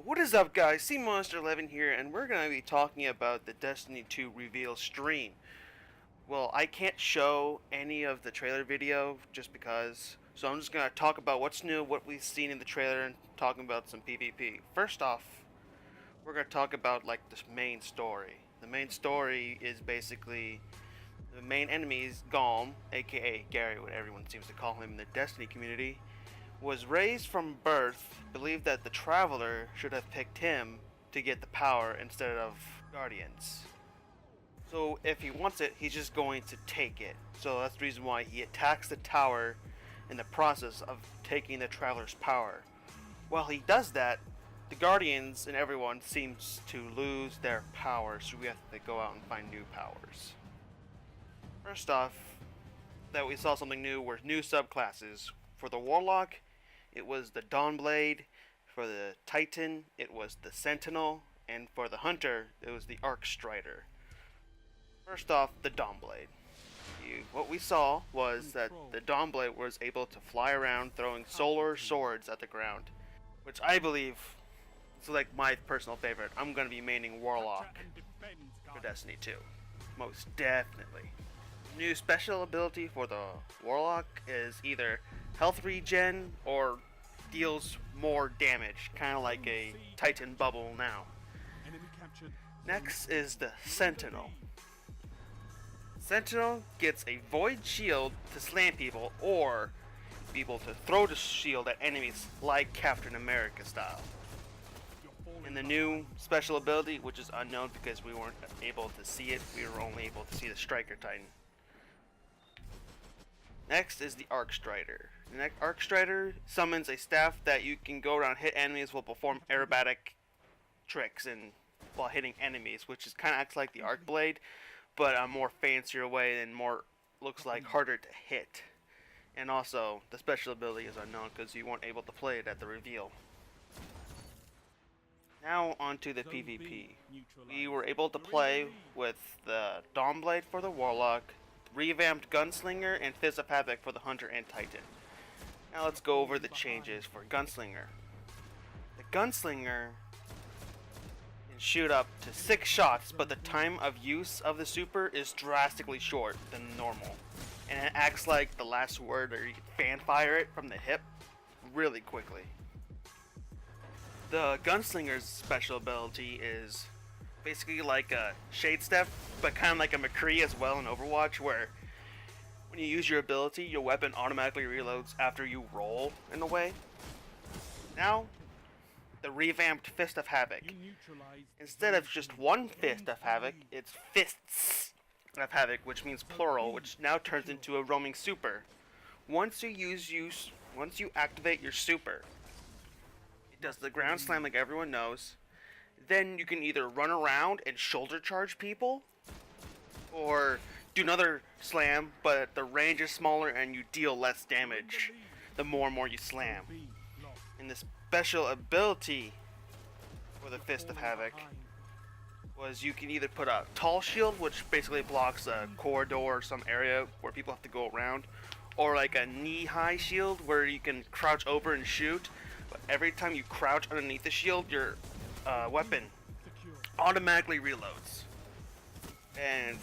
What is up, guys? Monster11 here, and we're going to be talking about the Destiny 2 reveal stream. Well, I can't show any of the trailer video just because, so I'm just going to talk about what's new, what we've seen in the trailer, and talking about some PvP. First off, we're going to talk about like this main story. The main story is basically the main enemy is Golem, aka Gary, what everyone seems to call him in the Destiny community, was raised from birth, believed that the Traveler should have picked him to get the power instead of Guardians. So if he wants it, he's just going to take it. So that's the reason why he attacks the tower in the process of taking the Traveler's power. While he does that, the Guardians and everyone seems to lose their power, so we have to go out and find new powers. First off, that we saw something new were new subclasses. For the Warlock, it was the Dawnblade. For the Titan, it was the Sentinel. And for the Hunter, it was the Arcstrider. First off, the Dawnblade. What we saw was that the Dawnblade was able to fly around throwing solar swords at the ground, which I believe is like my personal favorite. I'm going to be maining Warlock for Destiny 2. Most definitely. New special ability for the Warlock is either health regen or deals more damage, kind of like a Titan bubble now. Next is the Sentinel. Sentinel gets a void shield to slam people or be able to throw the shield at enemies like Captain America style. And the new special ability, which is unknown because we weren't able to see it, we were only able to see the Striker Titan. Next is the Arcstrider. The Arcstrider summons a staff that you can go around, hit enemies, will perform aerobatic tricks and while hitting enemies, which is kind of acts like the Arc Blade, but a more fancier way and more looks like harder to hit. And also, the special ability is unknown because you weren't able to play it at the reveal. Now onto the PvP. We were able to play with the Dawnblade for the Warlock, revamped Gunslinger, and Fist of Havoc for the Hunter and Titan. Now let's go over the changes for Gunslinger. The Gunslinger can shoot up to 6 shots, but the time of use of the super is drastically short than normal. And it acts like the last word, or you can fan fire it from the hip really quickly. The Gunslinger's special ability is basically like a Shade Step, but kind of like a McCree as well in Overwatch, where when you use your ability, your weapon automatically reloads after you roll, in a way. Now, the revamped Fist of Havoc. Instead of just one Fist of Havoc, it's Fists of Havoc, which means plural, which now turns into a roaming super. Once you activate your super, it does the ground slam like everyone knows. Then you can either run around and shoulder charge people, or do another slam, but the range is smaller and you deal less damage the more and more you slam. And the special ability for the Fist of Havoc was you can either put a tall shield, which basically blocks a corridor or some area where people have to go around, or like a knee-high shield where you can crouch over and shoot, but every time you crouch underneath the shield, your weapon automatically reloads. And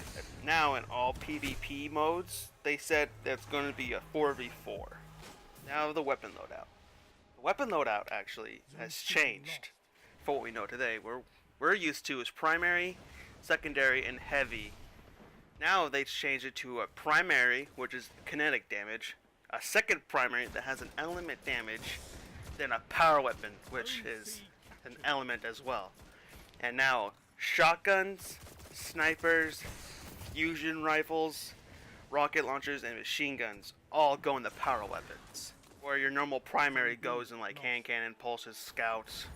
now in all PvP modes, they said that's going to be a 4v4. Now the weapon loadout. The weapon loadout actually has changed for what we know today. We're used to is primary, secondary, and heavy. Now they changed it to a primary, which is kinetic damage, a second primary that has an element damage, then a power weapon, which is an element as well. And now shotguns, snipers, fusion rifles, rocket launchers, and machine guns all go in the power weapons, where your normal primary goes in like hand cannon, pulses, scouts,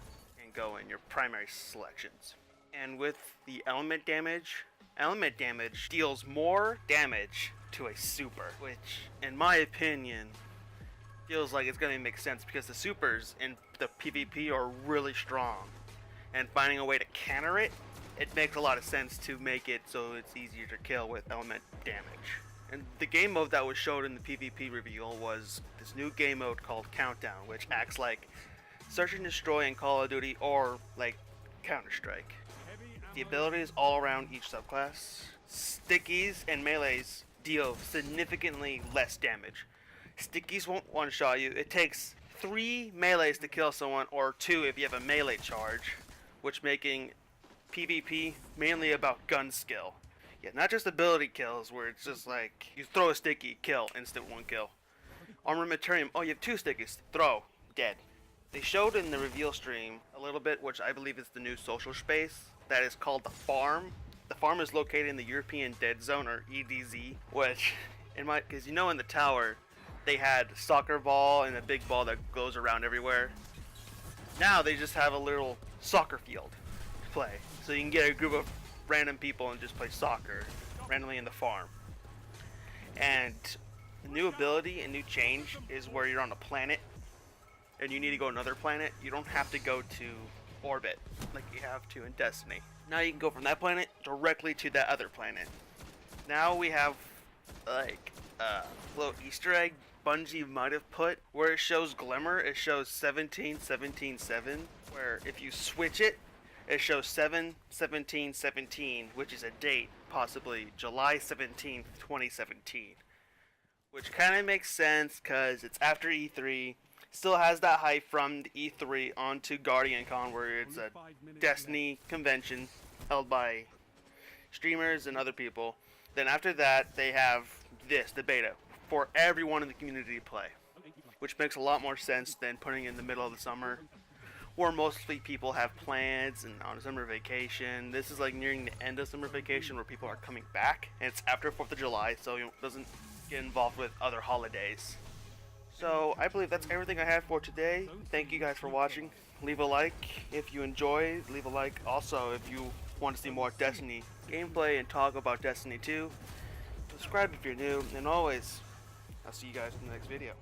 and go in your primary selections. And with the element damage deals more damage to a super, which in my opinion feels like it's going to make sense because the supers in the PvP are really strong, and finding a way to counter it, it makes a lot of sense to make it so it's easier to kill with element damage. And the game mode that was showed in the PvP reveal was this new game mode called Countdown, which acts like Search and Destroy in Call of Duty or like Counter-Strike. The abilities all around each subclass. Stickies and melees deal significantly less damage. Stickies won't one-shot you. It takes 3 melees to kill someone, or 2 if you have a melee charge, which making PvP mainly about gun skill. Yeah, not just ability kills where it's just like you throw a sticky, kill, instant 1 kill. Armamentarium, oh you have 2 stickies, throw, dead. They showed in the reveal stream a little bit, which I believe is the new social space that is called the Farm. The Farm is located in the European Dead Zone, or EDZ, which, because in the tower, they had soccer ball and a big ball that goes around everywhere. Now they just have a little soccer field to play, so you can get a group of random people and just play soccer randomly in the farm. And the new ability and new change is where you're on a planet and you need to go to another planet. You don't have to go to orbit like you have to in Destiny. Now you can go from that planet directly to that other planet. Now we have like a little Easter egg Bungie might have put where it shows Glimmer. It shows 17-17-7, where if you switch it, it shows 7-17-17, which is a date, possibly July 17th, 2017. Which kind of makes sense because it's after E3. Still has that hype from the E3 onto Guardian Con, where it's a Destiny convention held by streamers and other people. Then after that, they have the beta, for everyone in the community to play. Which makes a lot more sense than putting it in the middle of the summer, where mostly people have plans and on summer vacation. This is like nearing the end of summer vacation where people are coming back, and it's after 4th of July, so it doesn't get involved with other holidays. So I believe that's everything I had for today. Thank you guys for watching. Leave a like if you enjoy. Leave a like also if you want to see more Destiny gameplay and talk about Destiny 2. Subscribe if you're new, and always, I'll see you guys in the next video.